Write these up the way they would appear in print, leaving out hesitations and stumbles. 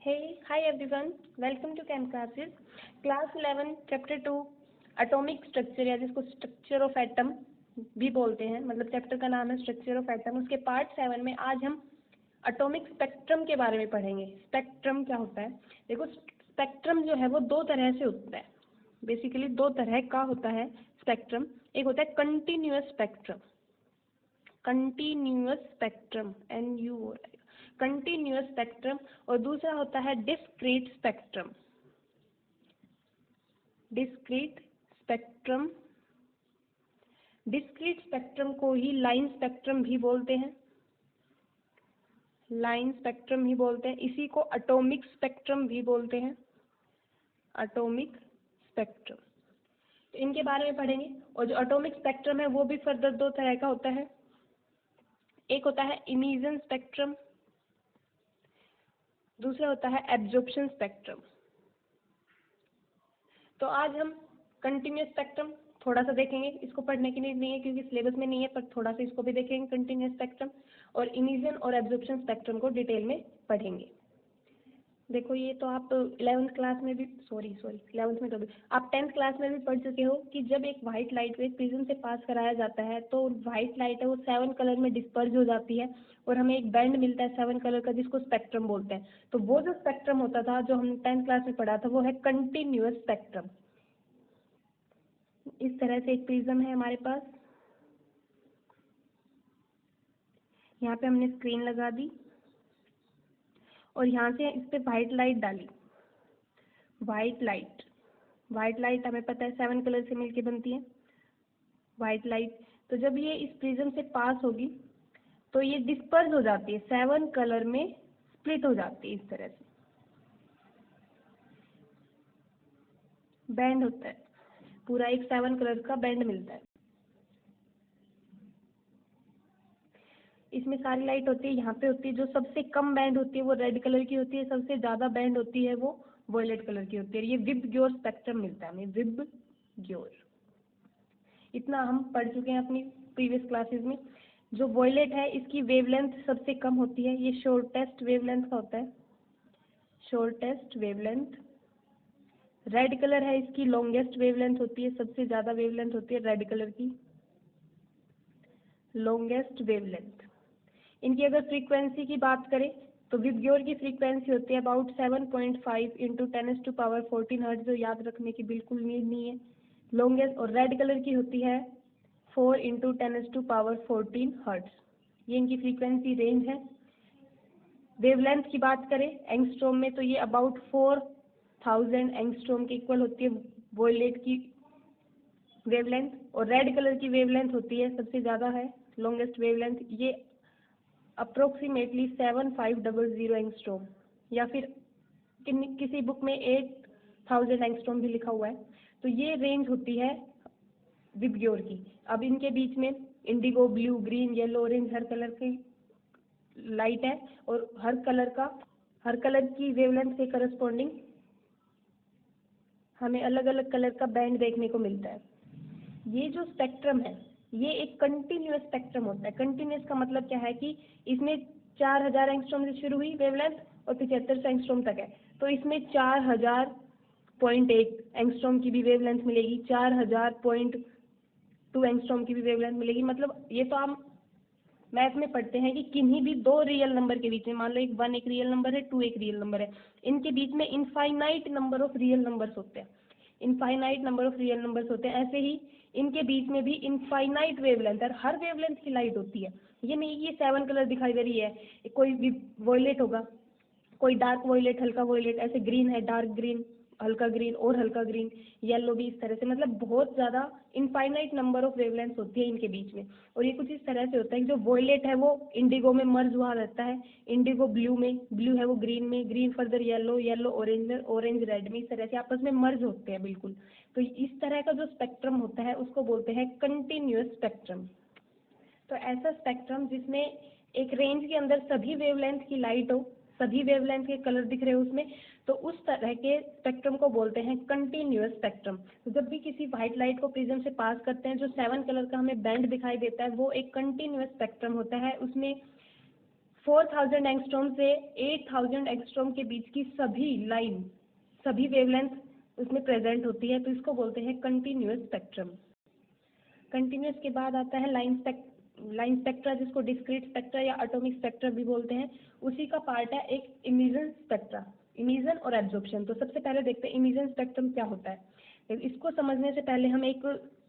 Hey, hi everyone. Welcome to Chem Classes. Class 11, Chapter 2, Atomic Structure या जिसको Structure of Atom भी बोलते हैं, मतलब चैप्टर का नाम है Structure of Atom। उसके पार्ट 7 में आज हम एटॉमिक स्पेक्ट्रम के बारे में पढ़ेंगे। स्पेक्ट्रम क्या होता है? देखो, स्पेक्ट्रम जो है वो दो तरह से होता है। बेसिकली दो तरह का होता है स्पेक्ट्रम। एक होता है continuous spectrum, NU continuous spectrum, और दूसरा होता है डिस्क्रीट स्पेक्ट्रम। डिस्क्रीट स्पेक्ट्रम को ही लाइन स्पेक्ट्रम भी बोलते हैं। इसी को एटॉमिक स्पेक्ट्रम भी बोलते हैं। एटॉमिक स्पेक्ट्रम, तो इनके बारे में पढ़ेंगे। और जो एटॉमिक स्पेक्ट्रम है वो भी फर्दर दो तरह का होता है। एक होता है इमिशन स्पेक्ट्रम, दूसरा होता है एब्जॉर्प्शन स्पेक्ट्रम। तो आज हम कंटिन्यूअस स्पेक्ट्रम थोड़ा सा देखेंगे। इसको पढ़ने की नहीं है क्योंकि सिलेबस में नहीं है, पर थोड़ा सा इसको भी देखेंगे कंटिन्यूअस स्पेक्ट्रम, और इमिशन और एब्जॉर्प्शन स्पेक्ट्रम को डिटेल में पढ़ेंगे। देखो, ये तो आप 11th क्लास में भी 11th में तो भी आप 10th क्लास में भी पढ़ चुके हो कि जब एक वाइट लाइट को एक प्रिज्म से पास कराया जाता है तो वाइट लाइट है वो 7 कलर में डिस्पर्ज हो जाती है और हमें एक बैंड मिलता है 7 कलर का जिसको स्पेक्ट्रम बोलते हैं। तो वो जो स्पेक्ट्रम होता था जो हमने 10th क्लास में पढ़ा था वो है कंटिन्यूअस स्पेक्ट्रम। इस तरह से एक प्रिज्म है हमारे पास। यहाँ पे हमने स्क्रीन लगा दी और यहाँ से इस पे वाइट लाइट डाली। वाइट लाइट हमें पता है 7 कलर से मिलके बनती है वाइट लाइट। तो जब ये इस प्रिज्म से पास होगी तो ये डिस्पर्स हो जाती है, 7 कलर में स्प्लिट हो जाती है। इस तरह से बैंड होता है, पूरा एक 7 कलर का बैंड मिलता है। इसमें सारी लाइट होती है, यहाँ पे होती है। जो सबसे कम बैंड होती है वो रेड कलर की होती है, सबसे ज़्यादा बैंड होती है वो वॉयलेट कलर की होती है। ये विबग्योर स्पेक्ट्रम मिलता है हमें, विबग्योर। इतना हम पढ़ चुके हैं अपनी प्रीवियस क्लासेस में। जो वॉयलेट है इसकी वेवलेंथ सबसे कम होती है, ये शॉर्टेस्ट वेवलेंथ का होता है, शॉर्टेस्ट वेवलेंथ। रेड कलर है इसकी लॉन्गेस्ट वेवलेंथ होती है, सबसे ज़्यादा वेवलेंथ होती है रेड कलर की, लॉन्गेस्ट वेवलेंथ। इनकी अगर फ्रीक्वेंसी की बात करें तो विबग्योर की फ्रीक्वेंसी होती है अबाउट 7.5 इंटू 10⁻14 हर्ट्ज, जो याद रखने की बिल्कुल नीड नहीं है। लॉन्गेस्ट और रेड कलर की होती है 4 इंटू 10⁻14 हर्ट्ज। ये इनकी फ्रीक्वेंसी रेंज है। वेवलेंथ की बात करें एंगस्ट्रॉम में तो ये अबाउट 4000 एंगस्ट्रॉम के इक्वल होती है वॉयलेट की वेवलेंथ, और रेड कलर की वेवलेंथ होती है सबसे ज़्यादा है लॉन्गेस्ट वेवलेंथ, ये अप्रोक्सीमेटली 7500 एंगस्ट्रॉम, या फिर किसी बुक में 8000 एंगस्ट्रॉम भी लिखा हुआ है। तो ये रेंज होती है विबग्योर की। अब इनके बीच में indigo, blue, green, yellow, orange हर कलर की लाइट है, और हर कलर की वेवलेंथ के करस्पॉन्डिंग हमें अलग अलग कलर का बैंड देखने को मिलता है। ये जो स्पेक्ट्रम है ये एक कंटिन्यूअस स्पेक्ट्रम होता है। कंटिन्यूअस का मतलब क्या है कि इसमें 4000 एंगस्ट्रॉम से शुरू हुई वेवलेंथ और 7500 एंगस्ट्रॉम तक है। तो इसमें 4000.1 एंगस्ट्रॉम की भी वेवलेंथ मिलेगी, 4000.2 एंगस्ट्रॉम की भी वेवलेंथ मिलेगी। मतलब ये तो हम मैथ में पढ़ते हैं कि किन्हीं भी दो रियल नंबर के बीच में, मान लो 1 एक रियल नंबर है, 2 एक रियल नंबर है, इनके बीच में infinite number of real numbers होते हैं, infinite number of real numbers होते हैं। ऐसे ही इनके बीच में भी इनफाइनाइट वेवलेंथ है, हर वेवलेंथ की लाइट होती है। ये नहीं कि ये 7 कलर दिखाई दे रही है, कोई भी वॉयलेट होगा, कोई डार्क वॉयलेट, हल्का वॉयलेट, ऐसे ग्रीन है, डार्क ग्रीन, हल्का ग्रीन और हल्का ग्रीन, येलो भी इस तरह से। मतलब बहुत ज़्यादा इनफाइनाइट नंबर ऑफ वेवलेंथ होती है इनके बीच में। और ये कुछ इस तरह से होता है कि जो वॉयलेट है वो इंडिगो में मर्ज हुआ रहता है, इंडिगो ब्लू में, ब्लू है वो ग्रीन में, green further yellow, yellow orange में, ऑरेंज रेड में, इस तरह से आपस में मर्ज होते हैं बिल्कुल। तो इस तरह का जो स्पेक्ट्रम होता है उसको बोलते हैं कंटिन्यूअस स्पेक्ट्रम। तो ऐसा स्पेक्ट्रम जिसमें एक रेंज के अंदर सभी वेवलेंथ की लाइट हो, सभी वेवलेंथ के कलर दिख रहे हो उसमें, तो उस तरह के स्पेक्ट्रम को बोलते हैं कंटिन्यूअस स्पेक्ट्रम। तो जब भी किसी व्हाइट लाइट को प्रिज्म से पास करते हैं जो 7 कलर का हमें बैंड दिखाई देता है वो एक कंटिन्यूअस स्पेक्ट्रम होता है। उसमें 4000 एंगस्ट्रॉम से 8000 एंगस्ट्रॉम के बीच की सभी वेवलेंथ उसमें प्रेजेंट होती है, तो इसको बोलते हैं कंटिन्यूअस स्पेक्ट्रम। कंटिन्यूअस के बाद आता है लाइन स्पेक्ट्रा, जिसको डिस्क्रीट स्पेक्ट्रा या एटॉमिक स्पेक्ट्रा भी बोलते हैं। उसी का पार्ट है एक इमिजन स्पेक्ट्रा, इमिजन और एब्जॉर्प्शन। तो सबसे पहले देखते हैं इमिजन स्पेक्ट्रम क्या होता है। तो इसको समझने से पहले हम एक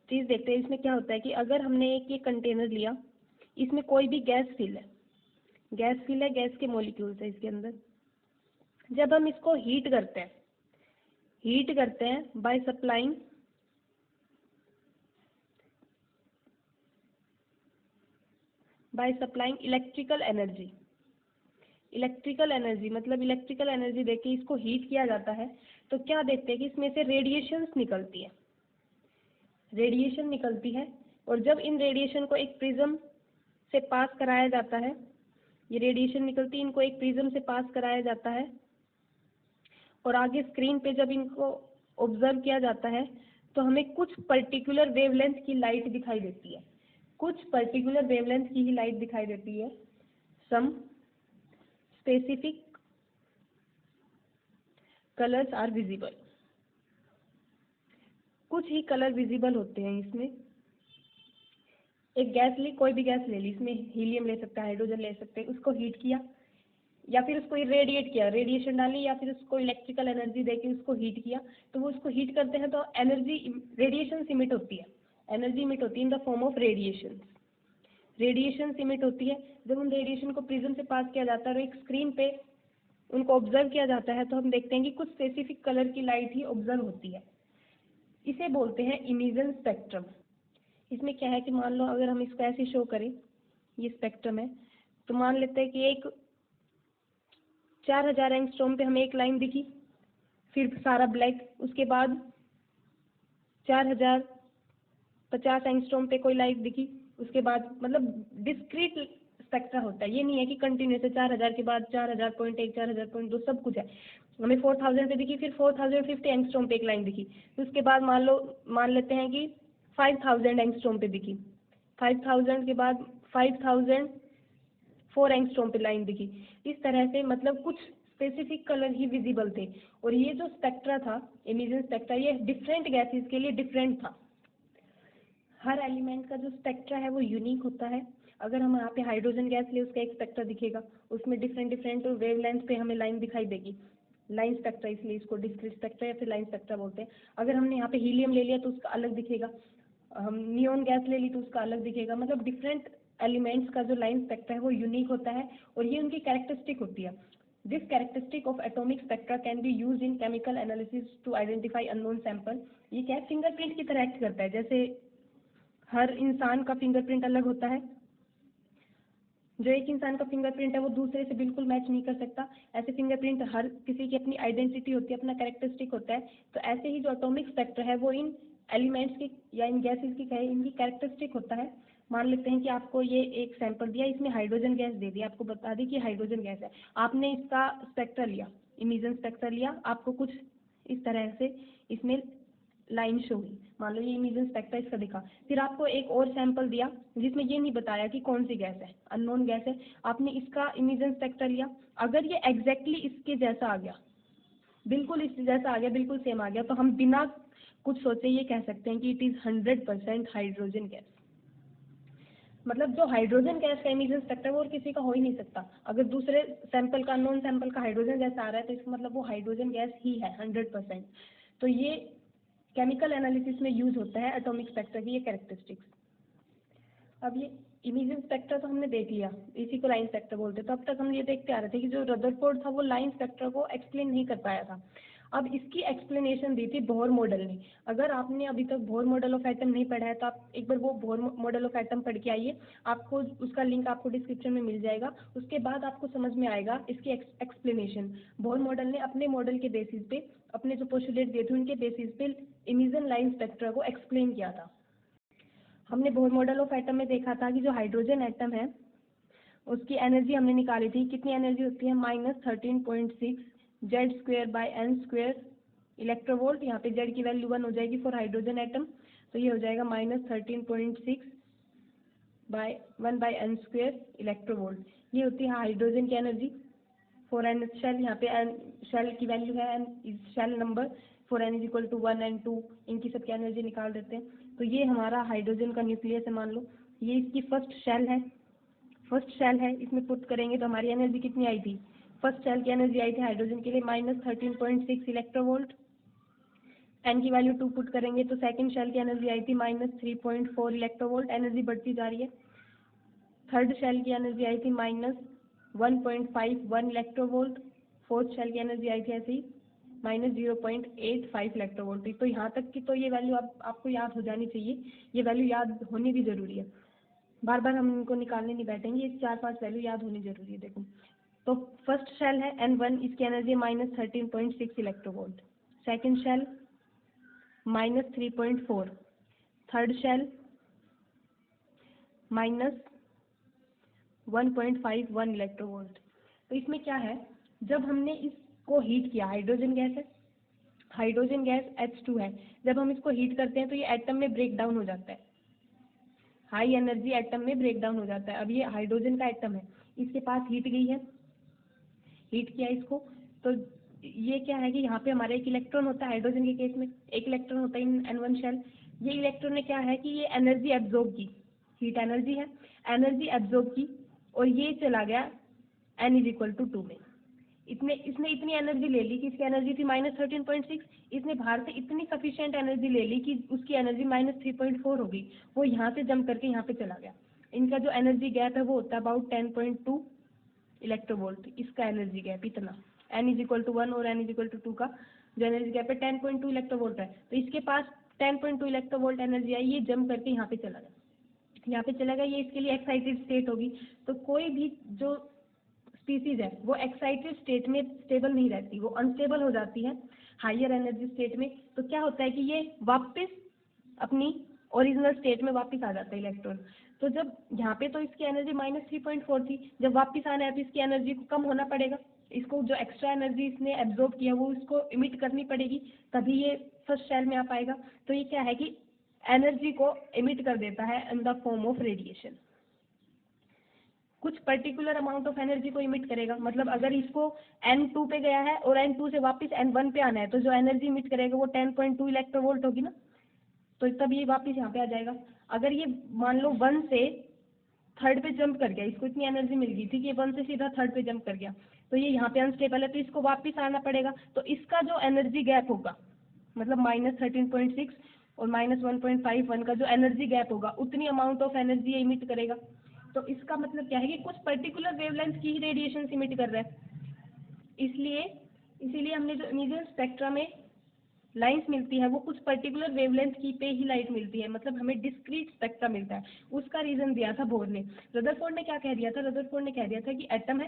चीज़ देखते हैं। इसमें क्या होता है कि अगर हमने एक ये कंटेनर लिया, इसमें कोई भी गैस फिल है, गैस के मॉलिक्यूल्स है इसके अंदर। जब हम इसको हीट करते हैं बाय सप्लाइंग इलेक्ट्रिकल एनर्जी देके इसको हीट किया जाता है, तो क्या देखते हैं कि इसमें से रेडिएशन निकलती है। और जब इन रेडिएशन को एक प्रिज्म से पास कराया जाता है, ये रेडिएशन निकलती है, इनको एक प्रिज्म से पास कराया जाता है, और आगे स्क्रीन पे जब इनको ऑब्जर्व किया जाता है तो हमें कुछ पर्टिकुलर वेवलेंथ की लाइट दिखाई देती है। Some specific colours are visible, कुछ ही कलर विजिबल होते हैं इसमें। एक गैस ली, कोई भी गैस ले ली, इसमें हीलियम ले सकते हैं, हाइड्रोजन ले सकते हैं, उसको हीट किया या फिर उसको इरेडिएट किया, रेडिएशन डाली या फिर उसको इलेक्ट्रिकल एनर्जी देके उसको हीट किया, तो वो उसको हीट करते हैं तो रेडिएशन इमिट होती है, एनर्जी इमिट होती है इन the form of radiation emit होती है। जब उन रेडिएशन को प्रिज्म से पास किया जाता है और एक स्क्रीन पे उनको ऑब्जर्व किया जाता है, तो हम देखते हैं कि कुछ स्पेसिफिक कलर की लाइट ही ऑब्जर्व होती है। इसे बोलते हैं इमिजन स्पेक्ट्रम। इसमें क्या है कि मान लो अगर हम इसको ऐसे शो करें, ये स्पेक्ट्रम है, तो मान लेते हैं कि एक 4000 एंगस्ट्रॉम पे हमें एक लाइन दिखी, फिर सारा ब्लैक, उसके बाद 4050 एंगस्ट्रॉम पे कोई लाइट दिखी, उसके बाद मतलब डिस्क्रीट स्पेक्ट्रा होता है, ये नहीं है कि कंटिन्यूस है 4000 के बाद 4000.1 4000.2 सब कुछ है। हमें 4000 पे दिखी, फिर 4050 एंगस्ट्रॉम पे एक लाइन दिखी, तो उसके बाद मान लेते हैं कि 5000 एंगस्ट्रॉम पे दिखी, 5000 के बाद 5004 एंगस्ट्रॉम पे लाइन दिखी। इस तरह से मतलब कुछ स्पेसिफिक कलर ही विजिबल थे। और ये जो स्पेक्ट्रा था, इमिजन स्पेक्ट्रा, ये डिफरेंट गैसेस के लिए डिफरेंट था। हर एलिमेंट का जो स्पेक्ट्रा है वो यूनिक होता है। अगर हम यहाँ पे हाइड्रोजन गैस ले, उसका एक स्पेक्ट्रा दिखेगा, उसमें डिफरेंट वेवलेंथ पे हमें लाइन दिखाई देगी, लाइन स्पेक्ट्रा, इसलिए इसको डिस्क्रीट स्पेक्ट्रा या फिर लाइन स्पेक्ट्रा बोलते हैं। अगर हमने यहाँ पे हीलियम ले लिया तो उसका अलग दिखेगा, हम नियोन गैस ले ली तो उसका अलग दिखेगा। मतलब डिफरेंट एलिमेंट्स का जो लाइन स्पेक्ट्रा है वो यूनिक होता है, और ये उनकी कैरेक्टरिस्टिक होती है। This characteristic of atomic spectra can be used in chemical analysis to identify unknown sample. ये क्या है, फिंगरप्रिंट की तरह एक्ट करता है। जैसे हर इंसान का फिंगरप्रिंट अलग होता है, जो एक इंसान का फिंगरप्रिंट है वो दूसरे से बिल्कुल मैच नहीं कर सकता, ऐसे फिंगरप्रिंट हर किसी की अपनी आइडेंटिटी होती है, अपना कैरेक्टरिस्टिक होता है। तो ऐसे ही जो एटॉमिक स्पेक्ट्रा है वो इन एलिमेंट्स की या इन गैसेस की कहे, इनकी कैरेक्टरिस्टिक होता है। मान लेते हैं कि आपको ये एक सैंपल दिया, इसमें हाइड्रोजन गैस दे दिया, आपको बता दी कि हाइड्रोजन गैस है, आपने इसका स्पेक्ट्रा लिया, इमिजन स्पेक्ट्रा लिया, आपको कुछ इस तरह से इसमें लाइन शो हुई, मान लो ये इमिजन स्पेक्ट्रा इसका दिखा। फिर आपको एक और सैंपल दिया जिसमें ये नहीं बताया कि कौन सी गैस है, अननोन गैस है, आपने इसका इमिजन स्पेक्ट्रा लिया। अगर ये एग्जैक्टली इसके जैसा आ गया, बिल्कुल इस जैसा आ गया, बिल्कुल सेम आ गया, तो हम बिना कुछ सोचे ये कह सकते हैं कि इट इज 100% हाइड्रोजन गैस। मतलब जो हाइड्रोजन गैस का इमिजन स्पेक्ट्रा है वो और किसी का हो ही नहीं सकता। अगर दूसरे सैंपल का, अननोन सैंपल का हाइड्रोजन गैस आ रहा है तो इसका मतलब वो हाइड्रोजन गैस ही है 100%। तो ये केमिकल एनालिसिस में यूज होता है एटॉमिक स्पेक्ट्रा की ये कैरेक्टरिस्टिक्स। अब ये इमिजन स्पेक्ट्रा तो हमने देख लिया, इसी को लाइन स्पेक्ट्रा बोलते हैं। तो अब तक हम ये देखते आ रहे थे कि जो रदरफोर्ड था वो लाइन स्पेक्ट्रा को एक्सप्लेन नहीं कर पाया था। अब इसकी एक्सप्लेनेशन दी थी बोहर मॉडल ने। अगर आपने अभी तक बोहर मॉडल ऑफ एटम नहीं पढ़ा है तो आप एक बार वो बोहर मॉडल ऑफ एटम पढ़ के आइए, आपको उसका लिंक आपको डिस्क्रिप्शन में मिल जाएगा। उसके बाद आपको समझ में आएगा इसकी एक्सप्लेनेशन। बोहर मॉडल ने अपने मॉडल के बेसिस पे, अपने जो पोस्टुलेट दिए थे उनके बेसिस पे इमिजन लाइन स्पेक्ट्रा को एक्सप्लेन किया था। हमने बोहर मॉडल ऑफ एटम में देखा था कि जो हाइड्रोजन एटम है उसकी एनर्जी हमने निकाली थी, कितनी एनर्जी होती है, -13.6 Z²/n² इलेक्ट्रोवोल्ट। यहाँ पे Z की वैल्यू 1 हो जाएगी फॉर हाइड्रोजन एटम, तो ये हो जाएगा -13.6 1/n² इलेक्ट्रोवोल्ट। ये होती है हाइड्रोजन की एनर्जी फॉर एन शेल। यहाँ पे एन शेल की वैल्यू है n is shell number for n is equal to 1 and 2, इनकी सबकी एनर्जी निकाल देते हैं। तो ये हमारा हाइड्रोजन का न्यूक्लियस है मान लो, ये इसकी फर्स्ट शेल है, इसमें पुट करेंगे तो हमारी एनर्जी कितनी आई थी, फर्स्ट शेल की एनर्जी आई थी हाइड्रोजन के लिए -13.6 इलेक्ट्रोवोल्ट। एन की वैल्यू 2 पुट करेंगे तो सेकंड शेल की एनर्जी आई थी -3.4 इलेक्ट्रोवोल्ट, एनर्जी बढ़ती जा रही है। थर्ड शेल की एनर्जी आई थी -1.51 इलेक्ट्रोवोल्ट, फोर्थ शेल की एनर्जी आई थी ऐसे ही -0.85 इलेक्ट्रोवोल्ट। तो यहाँ तक की तो ये वैल्यू आपको याद हो जानी चाहिए, ये वैल्यू याद होनी भी जरूरी है, बार बार हम इनको निकालने नहीं बैठेंगे, ये 4-5 वैल्यू याद होनी जरूरी है। देखो तो फर्स्ट शेल है N1, इसकी energy -13.6 electronvolt, second shell -3.4, third shell -1.51 electronvolt. तो इसमें क्या है, जब हमने इसको हीट किया, हाइड्रोजन गैस है, हाइड्रोजन गैस H2 है, जब हम इसको हीट करते हैं तो ये एटम में ब्रेक डाउन हो जाता है, हाई एनर्जी एटम में ब्रेक डाउन हो जाता है। अब ये हाइड्रोजन का एटम है, इसके पास हीट गई है, हीट किया इसको, तो ये क्या है कि यहाँ पे हमारा एक इलेक्ट्रॉन होता है, हाइड्रोजन के केस में एक इलेक्ट्रॉन होता है इन N1 शेल। ये इलेक्ट्रॉन ने क्या है कि ये एनर्जी एब्जॉर्ब की, हीट एनर्जी है, एनर्जी एब्जॉर्ब की और ये चला गया N इज इक्वल टू 2 में। इसने इतनी एनर्जी ले ली कि इसकी एनर्जी थी -13.6, इसने बाहर से इतनी सफिशिएंट एनर्जी ले ली कि उसकी एनर्जी -3.4 हो गई, वो यहाँ से जंप करके यहाँ पे चला गया। इनका जो एनर्जी गैप है वो होता है अबाउट 10.2 इलेक्ट्रोवोल्ट, इसका एनर्जी गैप इतना, n इज इक्वल टू 1 और n इज इक्वल टू 2 का जो एनर्जी गैप है 10.2 इलेक्ट्रोवोल्ट है। तो इसके पास 10.2 इलेक्ट्रोवोल्ट एनर्जी आई, ये जंप करके यहाँ पे चला गया, यहाँ पे चला गया, ये इसके लिए एक्साइटेड स्टेट होगी। तो कोई भी जो स्पीसीज है वो एक्साइटेड स्टेट में स्टेबल नहीं रहती, वो अनस्टेबल हो जाती है हायर एनर्जी स्टेट में। तो क्या होता है कि ये वापस अपनी ओरिजिनल स्टेट में वापस आ जाता है इलेक्ट्रॉन। तो जब यहाँ पे तो इसकी एनर्जी -3.4 थी, जब वापस आना है तो इसकी एनर्जी को कम होना पड़ेगा, इसको जो एक्स्ट्रा एनर्जी इसने एब्जॉर्ब किया वो इसको इमिट करनी पड़ेगी, तभी ये फर्स्ट शेल में आ पाएगा। तो ये क्या है कि एनर्जी को इमिट कर देता है इन द फॉर्म ऑफ रेडिएशन, कुछ पर्टिकुलर अमाउंट ऑफ एनर्जी को इमिट करेगा। मतलब अगर इसको N2 पे गया है और N2 से वापस N1 पे आना है तो जो एनर्जी इमिट करेगा वो 10.2 इलेक्ट्रोवोल्ट होगी ना, तो तब ये वापस यहाँ पे आ जाएगा। अगर ये मान लो 1 से थर्ड पे जंप कर गया, इसको इतनी एनर्जी मिल गई थी कि 1 से सीधा थर्ड पे जंप कर गया, तो ये यहाँ पे अनस्टेबल है, तो इसको वापस आना पड़ेगा। तो इसका जो एनर्जी गैप होगा, मतलब -13.6 और -1.51 का जो एनर्जी गैप होगा, उतनी अमाउंट ऑफ एनर्जी ये इमिट करेगा। तो इसका मतलब क्या है कि कुछ पर्टिकुलर वेवलेंथ की ही रेडिएशन इमिट कर रहा है। इसीलिए हमने जो इमेजन स्पेक्ट्रा में लाइंस मिलती है वो कुछ पर्टिकुलर वेवलेंथ की पे ही लाइट मिलती है, मतलब हमें डिस्क्रीट स्पेक्ट्रा मिलता है। उसका रीजन दिया था बोर ने। रदरफोर्ड ने क्या कह दिया था, रदरफोर्ड ने कह दिया था कि एटम है,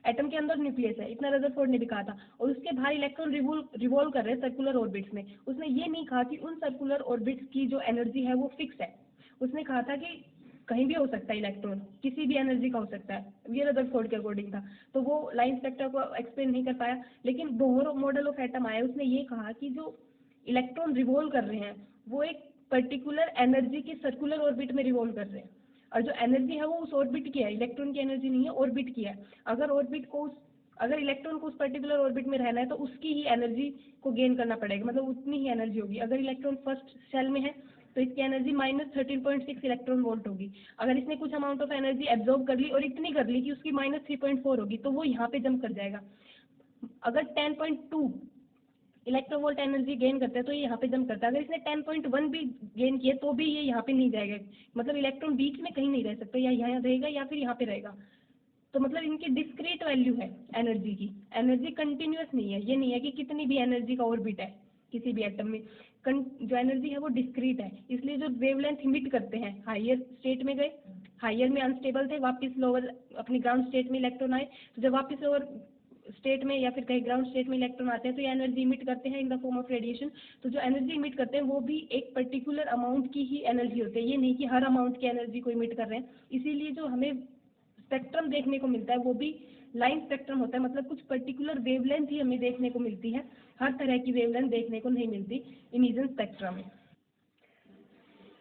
एटम के अंदर न्यूक्लियस है, इतना रदरफोर्ड ने भी कहा था, और उसके बाहर इलेक्ट्रॉन रिवॉल्व कर रहे हैं सर्कुलर ऑर्बिट्स में। उसने ये नहीं कहा कि उन सर्कुलर ऑर्बिट्स की जो एनर्जी है वो फिक्स है, उसने कहा था कि कहीं भी हो सकता है इलेक्ट्रॉन, किसी भी एनर्जी का हो सकता है, ये रदरफोर्ड के अकॉर्डिंग था। तो वो लाइन स्पेक्ट्रा को एक्सप्लेन नहीं कर पाया। लेकिन बोहर मॉडल ऑफ एटम आया, उसने ये कहा कि जो इलेक्ट्रॉन रिवॉल्व कर रहे हैं वो एक पर्टिकुलर एनर्जी के सर्कुलर ऑर्बिट में रिवॉल्व कर रहे हैं, और जो एनर्जी है वो उस ऑर्बिट की है, इलेक्ट्रॉन की एनर्जी नहीं है, ऑर्बिट की है। अगर इलेक्ट्रॉन को उस पर्टिकुलर ऑर्बिट में रहना है तो उसकी ही एनर्जी को गेन करना पड़ेगा, मतलब उतनी ही एनर्जी होगी। अगर इलेक्ट्रॉन फर्स्ट शेल में है तो इसकी एनर्जी -13.6 इलेक्ट्रॉन वोल्ट होगी। अगर इसने कुछ अमाउंट ऑफ एनर्जी एब्जॉर्ब कर ली और इतनी कर ली कि उसकी -3.4 होगी, तो वो यहाँ पे जंप कर जाएगा। अगर 10.2 इलेक्ट्रोवोल्ट एनर्जी गेन करता है तो ये यहाँ पे जंप करता है। अगर इसने 10.1 भी गेन किए तो भी ये यहाँ पे नहीं जाएगा, मतलब इलेक्ट्रॉन बीच में कहीं नहीं रह सकता, या यहाँ रहेगा या फिर यहाँ पे रहेगा। तो मतलब इनकी डिस्क्रीट वैल्यू है एनर्जी की, एनर्जी कंटिन्यूअस नहीं है। ये नहीं है कि कितनी भी एनर्जी का ऑर्बिट है किसी भी एटम में, जो एनर्जी है वो डिस्क्रीट है। इसलिए जो वेवलेंथ इमिट करते हैं, हायर स्टेट में गए, हायर में अनस्टेबल थे, वापस लोअर अपनी ग्राउंड स्टेट में इलेक्ट्रॉन आए, तो जब वापस लोअर स्टेट में या फिर कहीं ग्राउंड स्टेट में इलेक्ट्रॉन आते हैं तो ये एनर्जी इमिट करते हैं इन द फॉर्म ऑफ रेडिएशन। तो जो एनर्जी इमिट करते हैं वो भी एक पर्टिकुलर अमाउंट की ही एनर्जी होती है, ये नहीं कि हर अमाउंट की एनर्जी को इमिट कर रहे हैं। इसीलिए जो हमें स्पेक्ट्रम देखने को मिलता है वो भी लाइन स्पेक्ट्रम होता है, मतलब कुछ पर्टिकुलर वेवलेंथ ही हमें देखने को मिलती है, हर तरह की वेवलेंथ देखने को नहीं मिलती इमेजन स्पेक्ट्रम में।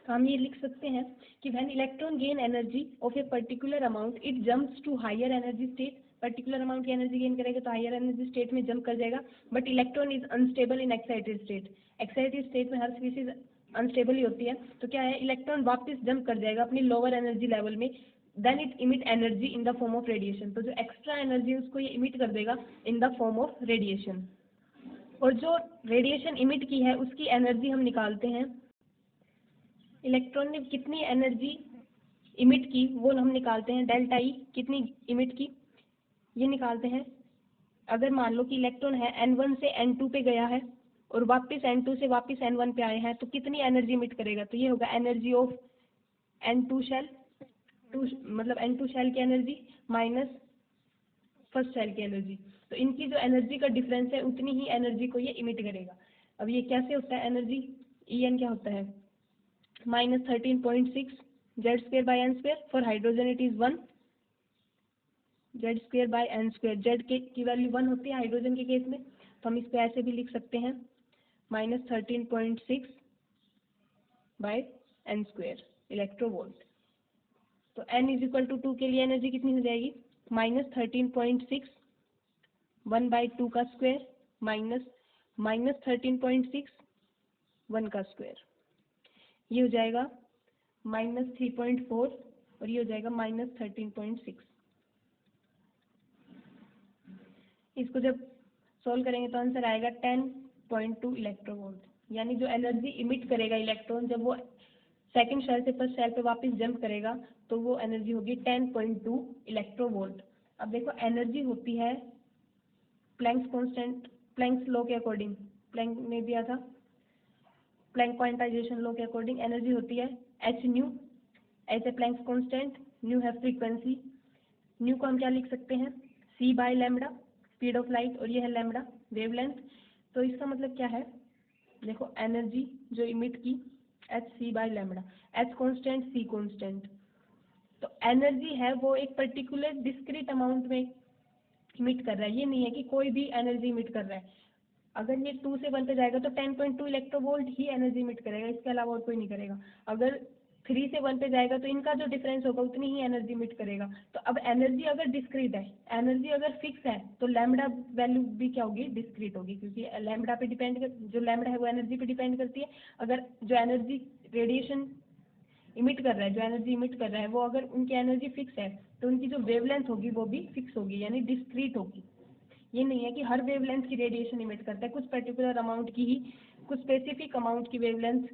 तो हम ये लिख सकते हैं कि when electron gain energy of a particular amount it jumps to higher energy state. Particular amount की एनर्जी गेन करेगा तो हायर एनर्जी स्टेट में जंप कर जाएगा, but electron is unstable in excited state. Excited state में हर species unstable ही होती है, तो क्या है, इलेक्ट्रॉन वापस जंप कर जाएगा अपनी लोअर एनर्जी लेवल में, then it emit energy in the form of radiation. तो जो एक्स्ट्रा एनर्जी है उसको ये इमिट कर देगा इन द फॉर्म ऑफ रेडिएशन। और जो रेडिएशन इमिट की है उसकी एनर्जी हम निकालते हैं, इलेक्ट्रॉन ने कितनी एनर्जी इमिट की वो हम निकालते हैं, डेल्टा ई कितनी इमिट की ये निकालते हैं। अगर मान लो कि इलेक्ट्रॉन है N1 से N2 पे गया है और वापस N2 से वापस N1 पे आए हैं, तो कितनी एनर्जी इमिट करेगा, तो ये होगा एनर्जी ऑफ N2 शेल, मतलब N2 शेल की एनर्जी माइनस फर्स्ट शेल की एनर्जी। तो इनकी जो एनर्जी का डिफरेंस है उतनी ही एनर्जी को ये इमिट करेगा। अब ये कैसे होता है, एनर्जी En क्या होता है, -13.6 Z square by n square. For hydrogen it is 1 Z square by n square. Z की वैल्यू 1 होती है हाइड्रोजन के केस में, तो हम इसको ऐसे भी लिख सकते हैं -13.6 बाई एन स्क्वेयर इलेक्ट्रोवोल्ट। तो n इज इक्वल टू 2 के लिए एनर्जी कितनी हो जाएगी, -13.6 1/2 का स्क्वायर माइनस 13.6 1 का स्क्वायर, ये हो जाएगा -3.4 और ये हो जाएगा -13.6। इसको जब सॉल्व करेंगे तो आंसर आएगा 10.2 इलेक्ट्रोवोल्ट। यानी जो एनर्जी इमिट करेगा इलेक्ट्रॉन जब वो सेकंड शेल से फर्स्ट शेल पे वापस जंप करेगा तो वो एनर्जी होगी 10.2 इलेक्ट्रोवोल्ट। अब देखो एनर्जी होती है प्लैंक्स कांस्टेंट, प्लैंक्स लॉ के अकॉर्डिंग, प्लैंक ने दिया था प्लैंक क्वांटाइजेशन लॉ के अकॉर्डिंग एनर्जी होती है h nu, h a Planck's constant, nu है फ्रीक्वेंसी, न्यू को हम क्या लिख सकते हैं c by lambda, speed of light, और ये है लैम्बडा वेवलेंथ। तो इसका मतलब क्या है, देखो एनर्जी जो इमिट की H C by lambda, H constant C constant. तो एनर्जी है वो एक पर्टिकुलर डिस्क्रीट अमाउंट में इमिट कर रहा है, ये नहीं है कि कोई भी एनर्जी इमिट कर रहा है। अगर ये 2 से 1 पे जाएगा तो 10.2 इलेक्ट्रोवोल्ट ही एनर्जी इमिट करेगा, इसके अलावा और कोई नहीं करेगा। अगर 3 से 1 पे जाएगा तो इनका जो डिफरेंस होगा उतनी ही एनर्जी इमिट करेगा। तो अब एनर्जी अगर डिस्क्रीट है, एनर्जी अगर फिक्स है, तो लैम्बडा वैल्यू भी क्या होगी, डिस्क्रीट होगी, क्योंकि लैम्बडा पे डिपेंड जो लैम्बडा है वो एनर्जी पे डिपेंड करती है। अगर जो एनर्जी रेडिएशन इमिट कर रहा है, जो एनर्जी इमिट कर रहा है वो अगर उनकी एनर्जी फिक्स है तो उनकी जो वेवलेंथ होगी वो भी फिक्स होगी, यानी डिस्क्रीट होगी। ये नहीं है कि हर वेवलेंथ की रेडिएशन इमिट करता है, कुछ पर्टिकुलर अमाउंट की ही, कुछ स्पेसिफिक अमाउंट की वेवलेंथ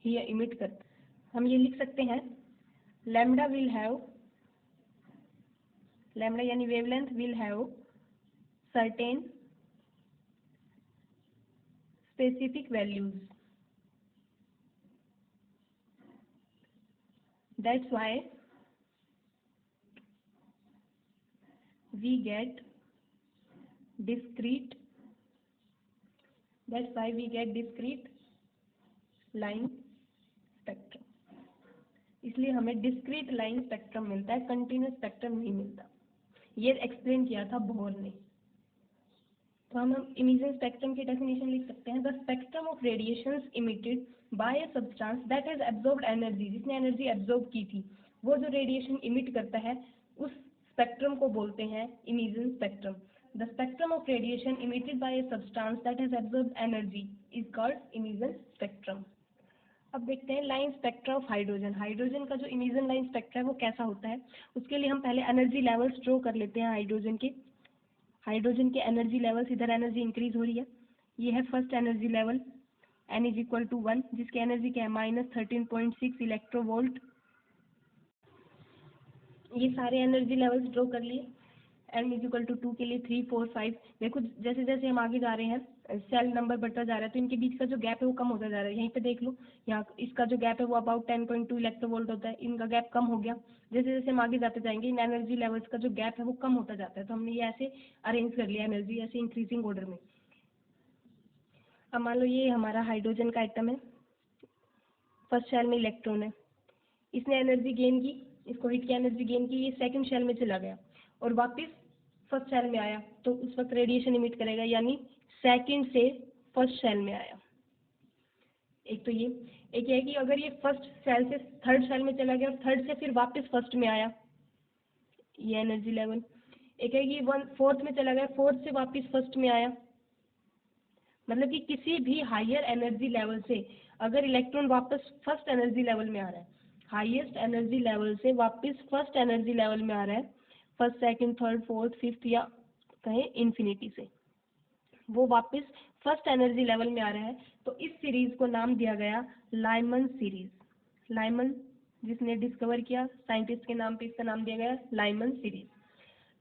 ही इमिट करता है। हम ये लिख सकते हैं लैम्बडा विल हैव, लैम्बडा यानी wavelength will have certain specific values, that's why we get discrete, that's why we get discrete line spectrum। इसलिए हमें डिस्क्रीट लाइन स्पेक्ट्रम मिलता है, कंटिन्यूस स्पेक्ट्रम नहीं मिलता। ये एक्सप्लेन किया था बोहर ने। तो हम इमेजिंग स्पेक्ट्रम की डेफिनेशन लिख सकते हैं, the spectrum of radiations emitted by a substance that has absorbed energy, जिसने एनर्जी एब्जॉर्ब की थी, वो जो रेडिएशन इमिट करता है उस स्पेक्ट्रम को बोलते हैं imaging spectrum. The spectrum of radiation emitted by a substance that has absorbed energy is called imaging spectrum. अब देखते हैं line spectra of hydrogen. Hydrogen का जो इमिजन लाइन स्पेक्ट्रा है वो कैसा होता है, उसके लिए हम पहले एनर्जी लेवल्स ड्रॉ कर लेते हैं हाइड्रोजन के। हाइड्रोजन के एनर्जी लेवल्स, इधर एनर्जी इंक्रीज हो रही है, ये है first energy level n is equal to 1, जिसकी एनर्जी क्या है -13.6 इलेक्ट्रोवोल्ट। ये सारे एनर्जी लेवल्स ड्रॉ कर लिए। n इज इक्वल टू 2 के लिए 3 4 5। देखो जैसे जैसे हम आगे जा रहे हैं सेल नंबर बढ़ता जा रहा है, तो इनके बीच का जो गैप है वो कम होता जा रहा है। यहीं पे देख लो, यहाँ इसका जो गैप है वो अबाउट 10.2 इलेक्ट्रोवोल्ट होता है, इनका गैप कम हो गया। जैसे जैसे हम आगे जाते जाएंगे इन एनर्जी लेवल्स का जो गैप है वो कम होता जाता है। तो हमने ये ऐसे अरेंज कर लिया एनर्जी, ऐसे इंक्रीजिंग ऑर्डर में। अब मान लो ये हमारा हाइड्रोजन का आइटम है, फर्स्ट शेल में इलेक्ट्रॉन है, इसने एनर्जी गेन की, इसको हीट की एनर्जी गेन की, ये सेकंड शेल में चला गया और वापस फर्स्ट शेल में आया, तो उस वक्त रेडिएशन इमिट करेगा, यानी सेकंड से फर्स्ट शेल में आया। एक तो एक ये है कि अगर ये फर्स्ट सेल से थर्ड सेल में चला गया और थर्ड से फिर वापस फर्स्ट में आया, ये एनर्जी लेवल। एक है कि वन फोर्थ में चला गया, फोर्थ से वापस फर्स्ट में आया, मतलब कि किसी भी हायर एनर्जी लेवल से अगर इलेक्ट्रॉन वापस फर्स्ट एनर्जी लेवल में आ रहा है, हाईएस्ट एनर्जी लेवल से वापस फर्स्ट एनर्जी लेवल में आ रहा है, first second third fourth fifth या कहें इन्फिनिटी से, वो वापस फर्स्ट एनर्जी लेवल में आ रहा है, तो इस सीरीज को नाम दिया गया लाइमन सीरीज। लाइमन जिसने डिस्कवर किया, साइंटिस्ट के नाम पे इसका नाम दिया गया लाइमन सीरीज।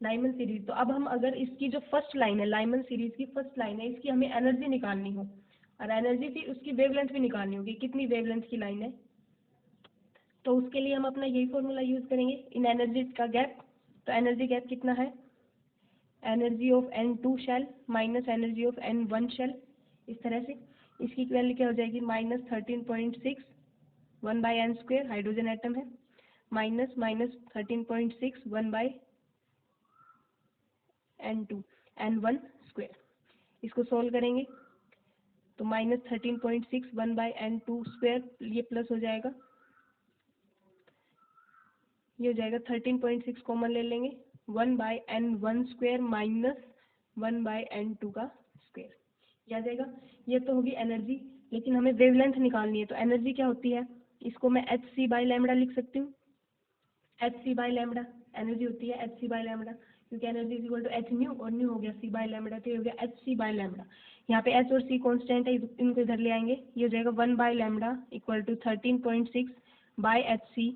Lyman series. तो अब हम अगर इसकी जो फर्स्ट लाइन है, लाइमन सीरीज की फर्स्ट लाइन है, इसकी हमें एनर्जी निकालनी हो और एनर्जी फिर उसकी वेवलेंथ भी निकालनी होगी, कितनी वेवलेंथ की लाइन है, तो उसके लिए हम अपना यही फॉर्मूला यूज करेंगे इन एनर्जी का गैप। तो एनर्जी गैप कितना है, energy of N2 shell minus energy of N1 shell, इस तरह से इसकी वैल्यू क्या हो जाएगी, -13.6 1/n², हाइड्रोजन एटम है, माइनस माइनस 13.6 1/N2 N1²। इसको सोल्व करेंगे तो -13.6 1/N2², ये प्लस हो जाएगा, ये हो जाएगा 13.6 कॉमन ले लेंगे, 1/N1² माइनस 1/N2 का स्क्वायर, ये आ जाएगा। ये तो होगी एनर्जी, लेकिन हमें वेवलेंथ निकालनी है। तो एनर्जी क्या होती है, इसको मैं hc/λ लिख सकती हूँ, hc/λ एनर्जी होती है hc/λ, क्योंकि energy is equal to h nu और न्यू हो गया c/λ, तो ये हो गया hc/λ। यहाँ पे h और c कांस्टेंट है, इनको इधर ले आएंगे, ये हो जाएगा 1/λ equal to 13.6/hc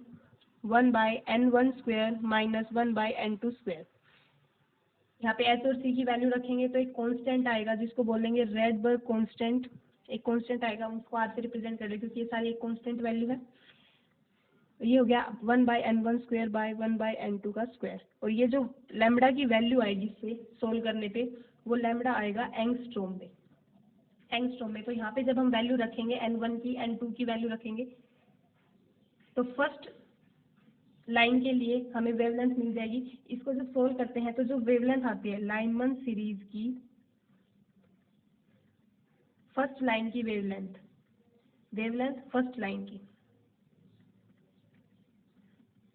1/N1² minus 1/N2²। यहाँ पे h और c की वैल्यू रखेंगे तो एक कांस्टेंट आएगा जिसको बोलेंगे रेडबर्ग कांस्टेंट, एक कांस्टेंट आएगा, उसको r से रिप्रेजेंट कर ले क्योंकि ये सारी एक कांस्टेंट वैल्यू है। ये हो गया 1/N1² बाय 1/N2 का स्क्वायर, और ये जो लैम्बडा की वैल्यू आएगी इससे सोल्व करने पे, वो लैम्बडा आएगा एंगस्ट्रॉम में, एंगस्ट्रॉम में। तो यहाँ पे जब हम वैल्यू रखेंगे N1 की N2 की वैल्यू रखेंगे, तो फर्स्ट लाइन के लिए हमें वेवलेंथ मिल जाएगी। इसको जब सोल्व करते हैं तो जो वेवलेंथ आती है लाइमन सीरीज की फर्स्ट लाइन की वेवलेंथ, वेवलेंथ फर्स्ट लाइन की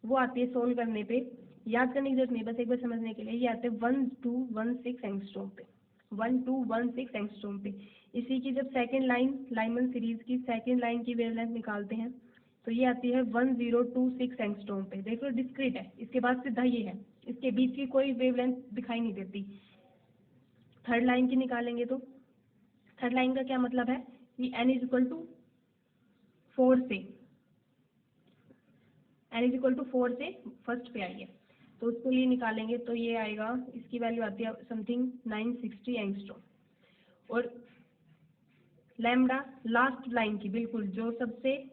वो आती है सोल्व करने पे, याद करने की जरूरत नहीं, बस एक बार समझने के लिए, ये आते हैं 1216 एंगस्ट्रॉम पे, 1216 एंगस्ट्रॉम पे। इसी की जब सेकेंड लाइन लाइमन सीरीज की सेकेंड लाइन की वेवलेंथ निकालते हैं तो ये आती है 1026 एंगस्ट्रॉम पे। देखो डिस्क्रीट है, इसके बाद सीधा ये है, इसके बीच की कोई वेवलेंथ दिखाई नहीं देती। थर्ड लाइन की निकालेंगे तो थर्ड लाइन का क्या मतलब है कि n इज इक्वल टू 4 से, n इज इक्वल टू 4 से फर्स्ट पे आई है, तो उसको लिए निकालेंगे तो ये आएगा, इसकी वैल्यू आती है समथिंग 960 एंगस्ट्रॉम। और लैम्बडा लास्ट लाइन की बिल्कुल जो सबसे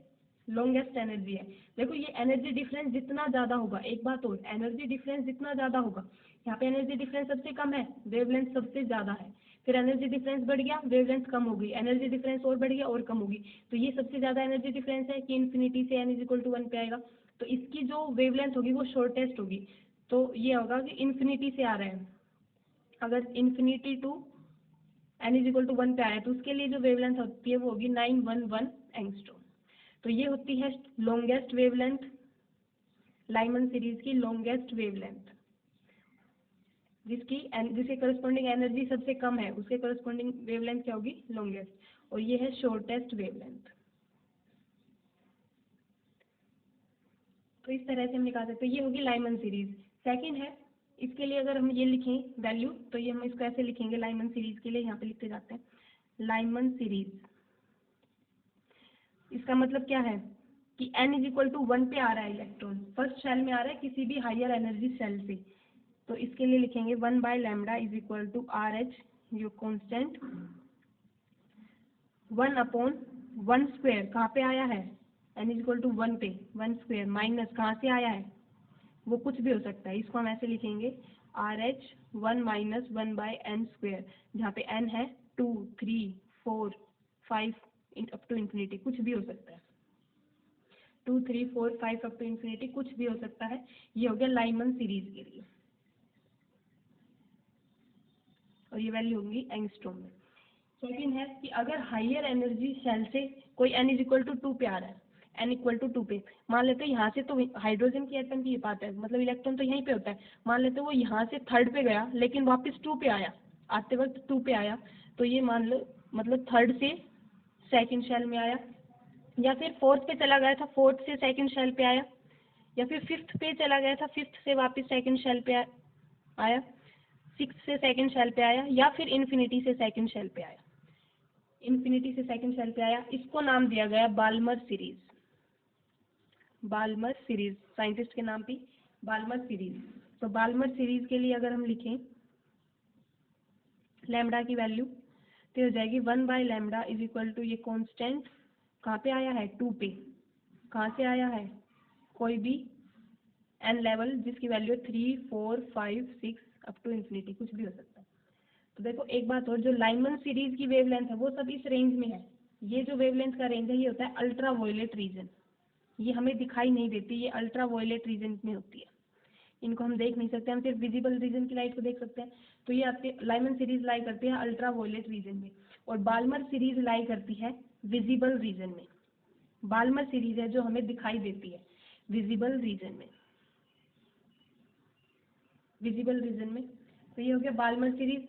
लॉन्गेस्ट एनर्जी है, देखो ये एनर्जी डिफरेंस जितना ज़्यादा होगा, एक बात और, एनर्जी डिफरेंस जितना ज़्यादा होगा, यहाँ पे एनर्जी डिफरेंस सबसे कम है, वेवलेंथ सबसे ज़्यादा है, फिर एनर्जी डिफरेंस बढ़ गया, वेवलेंथ कम हो गई, एनर्जी डिफरेंस और बढ़ गया और कम होगी, तो ये सबसे ज़्यादा एनर्जी डिफरेंस है कि इन्फिनिटी से n इज इक्वल टू 1 पे आएगा, तो इसकी जो वेवलेंथ होगी वो शॉर्टेस्ट होगी। तो ये होगा कि इन्फिनिटी से आ रहा है, अगर infinity to n is equal to 1 पे आया तो उसके लिए जो वेवलेंथ होती है वो होगी 911 एंगस्ट्रॉम। तो ये होती है लॉन्गेस्ट वेवलेंथ, लाइमन सीरीज की लॉन्गेस्ट वेवलेंथ, जिसके करस्पॉन्डिंग एनर्जी सबसे कम है, उसके करस्पॉन्डिंग वेवलेंथ क्या होगी, लॉन्गेस्ट, और ये है शॉर्टेस्ट वेवलेंथ। तो इस तरह से हम निकाल सकते हैं, ये होगी लाइमन सीरीज। सेकंड है, इसके लिए अगर हम ये लिखें वैल्यू, तो ये हम इसको ऐसे लिखेंगे लाइमन सीरीज के लिए, यहाँ पे लिखते जाते हैं लाइमन सीरीज। इसका मतलब क्या है कि n इज इक्वल टू 1 पे आ रहा है इलेक्ट्रॉन, फर्स्ट शेल में आ रहा है किसी भी हायर एनर्जी सेल से, तो इसके लिए लिखेंगे 1/λ इज इक्वल टू RH, जो कांस्टेंट, 1/1², कहाँ पे आया है, n इज इक्वल टू 1 पे, 1² माइनस कहाँ से आया है, वो कुछ भी हो सकता है, इसको हम ऐसे लिखेंगे RH 1 माइनस 1/n², जहाँ पे n है 2 3 4 5 अप टू इन्फिनिटी, कुछ भी हो सकता है, 2 3 4 5 अप टू इन्फिनिटी कुछ भी हो सकता है। ये हो गया लाइमन सीरीज के लिए, और ये वैल्यू होंगी एंगस्ट्रॉम में। सेकंड है कि अगर हायर एनर्जी सेल से कोई n इज इक्वल टू 2 पे आ रहा है, n इक्वल टू 2 पे, मान लेते हैं यहाँ से तो हाइड्रोजन की एटम की बात है, मतलब इलेक्ट्रॉन तो यहीं पे होता है, मान लेते हैं वो यहाँ से थर्ड पे गया लेकिन वापस 2 पे आया, आते वक्त 2 पे आया, तो ये मान लो मतलब थर्ड से सेकंड शेल में आया, या फिर फोर्थ पे चला गया था, फोर्थ से सेकंड शेल पे आया, या फिर फिफ्थ पे चला गया था, फिफ्थ से वापस सेकंड शेल पे आया, सिक्स से सेकंड शेल पे आया, या फिर इन्फिनिटी से सेकंड शेल पे आया, इन्फिनिटी से सेकंड शेल पे आया। इसको नाम दिया गया Balmer series, Balmer series scientist के नाम पे बाल्मर सीरीज। तो बाल्मर सीरीज के लिए अगर हम लिखें लैम्डा की वैल्यू तो हो जाएगी 1/λ इज इक्वल टू, ये कांस्टेंट कहाँ पे आया है 2 पे, कहाँ से आया है कोई भी n लेवल जिसकी वैल्यू 3, 4, 5, 6 अप टू इन्फिनिटी, कुछ भी हो सकता है। तो देखो एक बात और, जो लाइमन सीरीज की वेवलेंथ है वो सब इस रेंज में है, ये जो वेवलेंथ का रेंज है ये होता है अल्ट्रा वायलेट रीजन, ये हमें दिखाई नहीं देती, ये अल्ट्रा वायलेट रीजन में होती है, इनको हम देख नहीं सकते, हम सिर्फ विजिबल रीजन की लाइट को देख सकते हैं। तो ये आपके लाइमन सीरीज लाई करती है अल्ट्रा वायलेट रीजन में, और बाल्मर सीरीज लाई करती है विजिबल रीजन में। बाल्मर सीरीज है जो हमें दिखाई देती है विजिबल रीजन में, विजिबल रीजन में। तो ये हो गया बाल्मर सीरीज।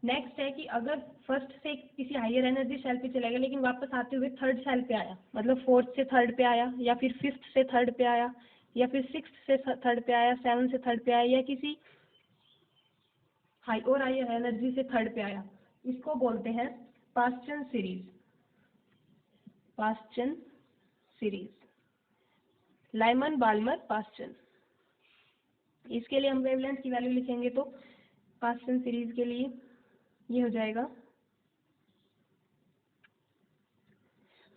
नेक्स्ट है कि अगर फर्स्ट से किसी हायर एनर्जी शेल पे चला गया लेकिन वापस आते हुए थर्ड शेल पे आया, मतलब फोर्थ से थर्ड पे आया, या फिर फिफ्थ से थर्ड पे आया, या फिर सिक्स्थ से थर्ड पे आया, सेवन से थर्ड पे आया, या किसी हायर एनर्जी से थर्ड पे आया, इसको बोलते हैं Paschen series, Paschen series, Lyman Balmer Paschen. इसके लिए हम वेवलेंथ की वैल्यू लिखेंगे तो पास्चन सीरीज के लिए ये हो जाएगा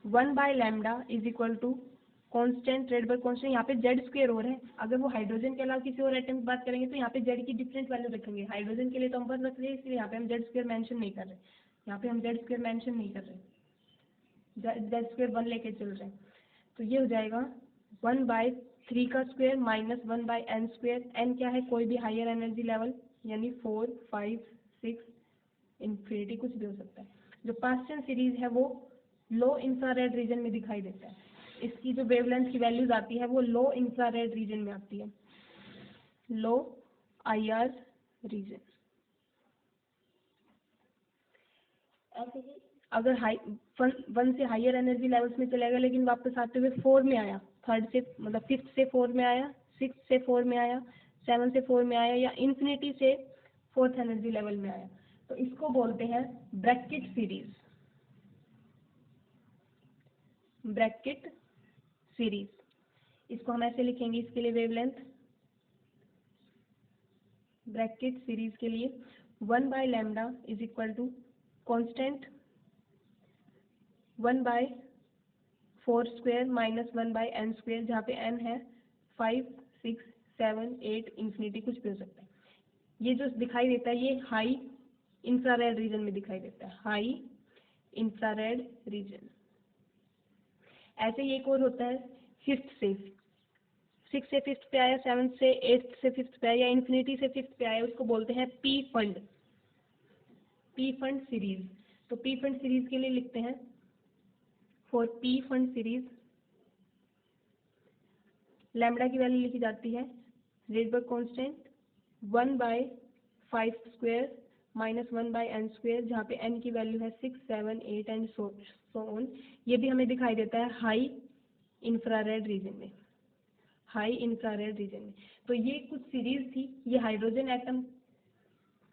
1/λ is equal to constant Rydberg constant, यहाँ पे जेड स्क्वेयर हो रहा है, अगर वो हाइड्रोजन के अलावा किसी और एटम की बात करेंगे तो यहाँ पे जेड की डिफरेंट वैल्यू रखेंगे, हाइड्रोजन के लिए तो हम 1 रख रहे हैं, इसलिए यहाँ पे हम जेड स्क्वेयर मेंशन नहीं कर रहे, यहाँ पे हम जेड स्क्वेयर मेंशन नहीं कर रहे, जेड स्क्वेयर 1 लेके चल रहे हैं। तो ये हो जाएगा 1/3 का square minus 1/n square, n क्या है कोई भी हायर एनर्जी लेवल, यानी 4, 5, 6 इन्फिनिटी, कुछ भी हो सकता है। जो पास्चन सीरीज है वो लो इंफ्रारेड रीजन में दिखाई देता है, इसकी जो वेवलेंथ की वैल्यूज आती है वो लो इंफ्रारेड रीजन में आती है, लो IR रीजन। ऐसे ही अगर वन से हायर एनर्जी लेवल्स में चला गया लेकिन वापस आते हुए 4 में आया, थर्ड से मतलब फिफ्थ से 4 में आया, सिक्स से 4 में आया, 7 से 4 में आया, या इन्फिनिटी से फोर्थ एनर्जी लेवल में आया, तो इसको बोलते हैं ब्रैकेट सीरीज, ब्रैकेट सीरीज। इसको हम ऐसे लिखेंगे, इसके लिए वेवलेंथ ब्रैकेट सीरीज के लिए 1/λ is equal to constant 1/4 square minus 1/n square, जहाँ पे n है 5, 6, 7, 8 इन्फिनिटी, कुछ भी हो सकता है। ये जो दिखाई देता है ये हाई इंफ्रारेड रीजन में दिखाई देता है, हाई इंफ्रारेड रीजन। ऐसे ही एक और होता है फिफ्थ से, सिक्स से फिफ्थ पे आया, सेवन्थ से एट्थ से फिफ्थ पे आया, या इन्फिनिटी से फिफ्थ पे आया, उसको बोलते हैं P fund, P fund series. तो पी फंड सीरीज के लिए लिखते हैं for P fund series lambda की वैल्यू लिखी जाती है Rydberg constant 1/5 square minus 1/n square, जहाँ पे n की वैल्यू है 6, 7, 8 एंड सो ऑन। ये भी हमें दिखाई देता है हाई इंफ्रारेड रीजन में, हाई इंफ्रारेड रीजन में। तो ये कुछ सीरीज थी, ये हाइड्रोजन एटम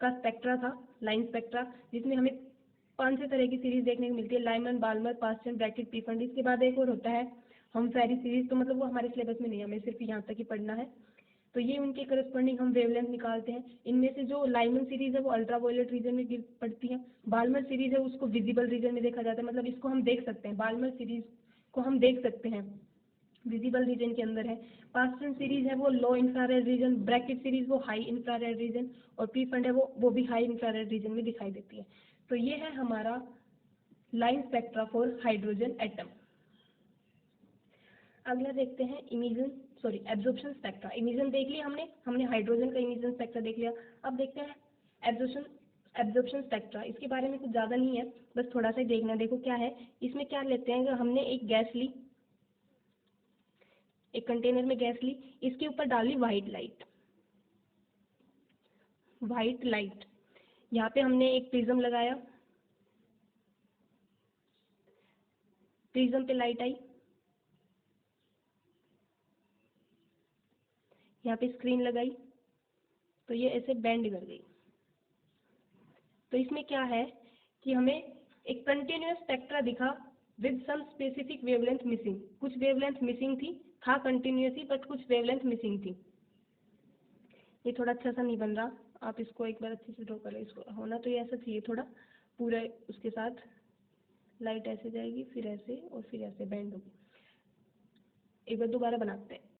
का स्पेक्ट्रा था, लाइन स्पेक्ट्रा, जिसमें हमें 5 तरह की सीरीज देखने को मिलती है, Lyman Balmer Paschen Brackett Pfund. इसके बाद एक और होता है हम फेरी सीरीज, तो मतलब वो हमारे सिलेबस में नहीं है, हमें सिर्फ यहाँ तक ही पढ़ना है। तो ये उनके करस्पॉन्डिंग हम वेवलेंथ निकालते हैं। इनमें से जो लाइमन सीरीज है वो अल्ट्रा वायलेट रीजन में पड़ती है, बाल्मर सीरीज है उसको विजिबल रीजन में देखा जाता है, मतलब इसको हम देख सकते हैं, बाल्मर सीरीज को हम देख सकते हैं, विजिबल रीजन के अंदर है। पास्चन सीरीज है वो लो इंफ्रारेड रीजन, ब्रैकेट सीरीज वो हाई इंफ्रारेड रीजन, और पी फंड है वो भी हाई इंफ्रारेड रीजन में दिखाई देती है। तो ये है हमारा line spectra for hydrogen atom. अगला देखते हैं emission, sorry absorption spectra. Emission देख लिया हमने हाइड्रोजन का इमिशन स्पेक्ट्रा देख लिया। अब देखते हैं एब्जॉर्प्शन एब्जॉर्प्शन स्पेक्ट्रा, इसके बारे में कुछ ज़्यादा नहीं है, बस थोड़ा सा देखना। देखो क्या है इसमें, क्या लेते हैं, अगर हमने एक गैस ली, एक कंटेनर में गैस ली, इसके ऊपर डाली वाइट लाइट, वाइट लाइट, यहाँ पे हमने एक प्रिज्म लगाया, प्रिज्म पे लाइट आई, यहाँ पे स्क्रीन लगाई, तो ये ऐसे बेंड कर गई। तो इसमें क्या है कि हमें एक कंटिन्यूअस स्पेक्ट्रा दिखा with some specific wavelength missing, कुछ वेवलेंथ मिसिंग थी, था कंटिन्यूअस ही बट कुछ वेवलेंथ मिसिंग थी। ये थोड़ा अच्छा सा नहीं बन रहा, आप इसको एक बार अच्छे से ड्रॉ करें, इसको होना तो ये ऐसा चाहिए थोड़ा पूरा, उसके साथ लाइट ऐसे जाएगी, फिर ऐसे और फिर ऐसे बेंड होगी। एक बार दोबारा बनाते हैं।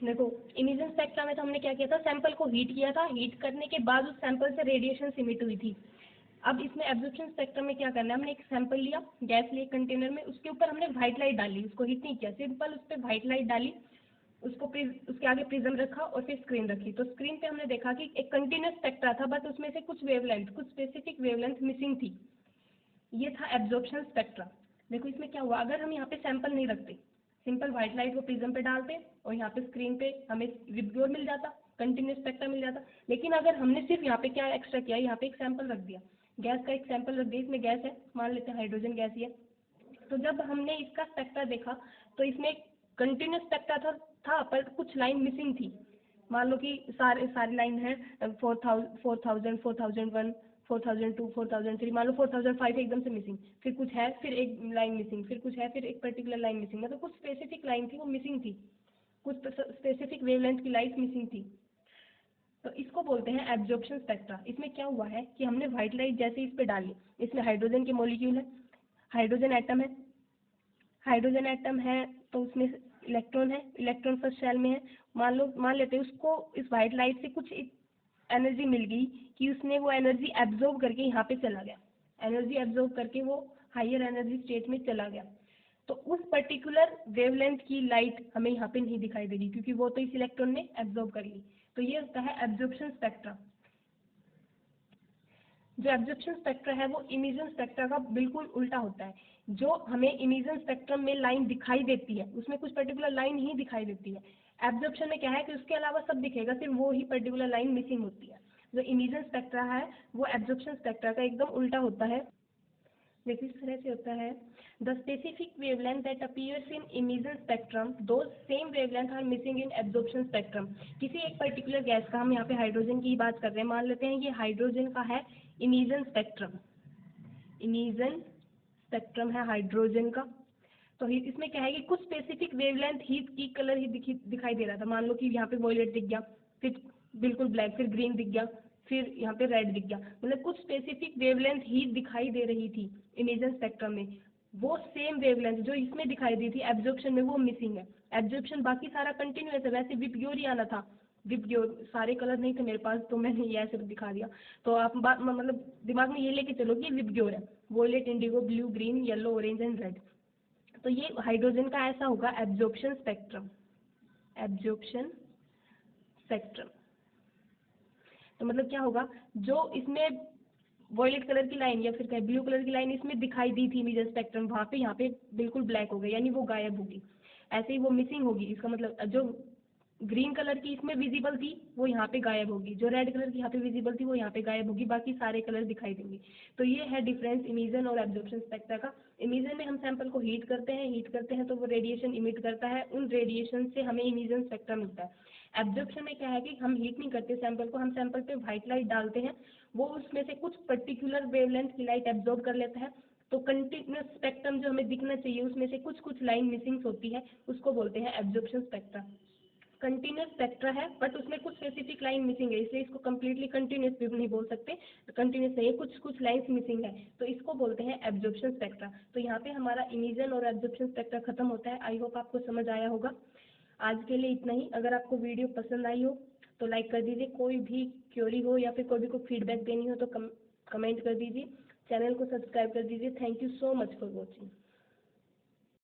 देखो इमिशन स्पेक्ट्रा में तो हमने क्या किया था, सैंपल को हीट किया था, हीट करने के बाद उस सैंपल से रेडिएशन इमिट हुई थी। अब इसमें एब्जॉर्प्शन स्पेक्ट्रम में क्या करना है, हमने एक सैंपल लिया, गैस लिए कंटेनर में, उसके ऊपर हमने व्हाइट लाइट डाली, उसको हीट नहीं किया, सिंपल उस पर व्हाइट लाइट डाली, उसको उसके आगे प्रिज्म रखा और फिर स्क्रीन रखी। तो स्क्रीन पे हमने देखा कि एक कंटिन्यूस स्पेक्ट्रा था, बट उसमें से कुछ वेवलेंथ, कुछ स्पेसिफिक वेवलेंथ मिसिंग थी। ये था एब्जॉर्प्शन स्पेक्ट्रा। देखो इसमें क्या हुआ, अगर हम यहाँ पे सैंपल नहीं रखते, सिंपल व्हाइट लाइट को प्रिज्म पे डालते और यहाँ पे स्क्रीन पे हमें विबग्योर मिल जाता, कंटिन्यूस स्पेक्ट्रा मिल जाता। लेकिन अगर हमने सिर्फ यहाँ पे क्या एक्स्ट्रा किया, यहाँ पे एक सैंपल रख दिया, गैस का एक सैंपल रख दिया, इसमें गैस है, मान लेते हैं हाइड्रोजन गैस ही है। तो जब हमने इसका स्पेक्ट्रा देखा तो इसमें कंटिन्यूस स्पेक्ट्रा था पर कुछ लाइन मिसिंग थी। मान लो कि सारी लाइन है 4000, 4001, 4002, 4003, मान लो 4005 एकदम से मिसिंग, फिर कुछ है, फिर एक लाइन मिसिंग, फिर कुछ है, फिर एक पर्टिकुलर लाइन मिसिंग, मतलब कुछ स्पेसिफिक लाइन थी वो मिसिंग थी, कुछ स्पेसिफिक वेवलेंथ की लाइट मिसिंग थी। तो इसको बोलते हैं एब्जॉर्प्शन स्पेक्ट्रा। इसमें क्या हुआ है कि हमने व्हाइट लाइट जैसे इस पे डाली, इसमें हाइड्रोजन के मॉलिक्यूल है, हाइड्रोजन एटम है, हाइड्रोजन एटम है तो उसमें इलेक्ट्रॉन है, इलेक्ट्रॉन फर्स्ट शेल में है। मान लेते हैं उसको इस वाइट लाइट से कुछ एनर्जी मिल गई कि उसने वो एनर्जी एब्जॉर्ब करके यहाँ पे चला गया, एनर्जी एब्जॉर्ब करके वो हायर एनर्जी स्टेट में चला गया। तो उस पर्टिकुलर वेवलेंथ की लाइट हमें यहाँ पे नहीं दिखाई देगी क्योंकि वो तो इस इलेक्ट्रॉन ने एब्जॉर्ब कर ली। तो ये होता है एब्जॉर्प्शन स्पेक्ट्रा। जो एब्जॉर्प्शन स्पेक्ट्रा है वो इमिशन स्पेक्ट्रा का बिल्कुल उल्टा होता है। जो हमें इमिशन स्पेक्ट्रम में लाइन दिखाई देती है उसमें कुछ पर्टिकुलर लाइन ही दिखाई देती है। एब्जॉर्प्शन में क्या है कि उसके अलावा सब दिखेगा, सिर्फ वो ही पर्टिकुलर लाइन मिसिंग होती है। जो इमिशन स्पेक्ट्रा है वो एब्जॉर्प्शन स्पेक्ट्रा का एकदम उल्टा होता है। देखिए इस तरह से होता है, the specific wavelength that appears in emission spectrum those same wavelength are missing in absorption spectrum. किसी एक पर्टिकुलर गैस का, हम यहाँ पे हाइड्रोजन की ही बात कर रहे हैं, मान लेते हैं ये हाइड्रोजन का है इमिशन स्पेक्ट्रम, इमिशन स्पेक्ट्रम है हाइड्रोजन का। तो इसमें क्या है कि कुछ स्पेसिफिक वेवलेंथ हीट की कलर ही दिखाई दे रहा था, मान लो कि यहाँ पे वॉयलेट दिख गया, फिर बिल्कुल ब्लैक, फिर ग्रीन दिख गया, फिर यहाँ पे रेड दिख गया, मतलब कुछ स्पेसिफिक वेवलेंथ ही दिखाई दे रही थी इमेजन स्पेक्ट्रम में। वो सेम वेवलेंथ जो इसमें दिखाई दी थी एब्जॉर्प्शन में वो मिसिंग है। एब्जॉर्प्शन बाकी सारा कंटिन्यूअस है, वैसे विबग्योर ही आना था, विबग्योर सारे कलर नहीं थे मेरे पास तो मैंने ये ऐसे दिखा दिया। तो आप मतलब दिमाग में ये लेके चलो कि विबग्योर है, violet, indigo, blue, green, yellow, orange and red. तो ये हाइड्रोजन का ऐसा होगा एब्जॉर्प्शन स्पेक्ट्रम, एब्जॉर्प्शन स्पेक्ट्रम। तो मतलब क्या होगा, जो इसमें वॉयलेट कलर की लाइन या फिर ब्लू कलर की लाइन इसमें दिखाई दी थी इमेज स्पेक्ट्रम, वहाँ पे यहाँ पे बिल्कुल ब्लैक हो गई, यानी वो गायब होगी। ऐसे ही वो मिसिंग होगी, इसका मतलब जो ग्रीन कलर की इसमें विजिबल थी वो यहाँ पे गायब होगी, जो रेड कलर की यहाँ पे विजिबल थी वो यहाँ पे गायब होगी, बाकी सारे कलर दिखाई देंगे। तो ये है डिफरेंस इमिशन और एब्जॉर्प्शन स्पेक्ट्रा का। इमिशन में हम सैंपल को हीट करते हैं तो वो रेडिएशन इमिट करता है, उन रेडिएशन से हमें इमिशन स्पेक्ट्रा मिलता है। एब्जॉर्प्शन में क्या है कि हम हीट नहीं करते सैंपल को, हम सैंपल पे व्हाइट लाइट डालते हैं, वो उसमें से कुछ पर्टिकुलर वेवलेंथ की लाइट एब्जॉर्ब कर लेता है। तो कंटिन्यूस स्पेक्ट्रम जो हमें दिखना चाहिए उसमें से कुछ कुछ लाइन मिसिंग होती है, उसको बोलते हैं एब्जॉर्प्शन स्पेक्ट्रा। कंटिन्यूस स्पेक्ट्रा है बट उसमें कुछ स्पेसिफिक लाइन मिसिंग है, इसलिए इसको कम्प्लीटली कंटिन्यूस भी नहीं बोल सकते, कंटिन्यूस नहीं है, कुछ कुछ लाइन्स मिसिंग है, तो इसको बोलते हैं एब्जॉर्प्शन स्पेक्ट्रा। तो यहाँ पे हमारा इमिशन और एब्जॉर्प्शन स्पेक्ट्रा खत्म होता है। आई होप आपको समझ आया होगा। आज के लिए इतना ही। अगर आपको वीडियो पसंद आई हो तो लाइक कर दीजिए, कोई भी क्वेरी हो या फिर कोई भी को फीडबैक देनी हो तो कमेंट कर दीजिए, चैनल को सब्सक्राइब कर दीजिए। Thank you so much for watching.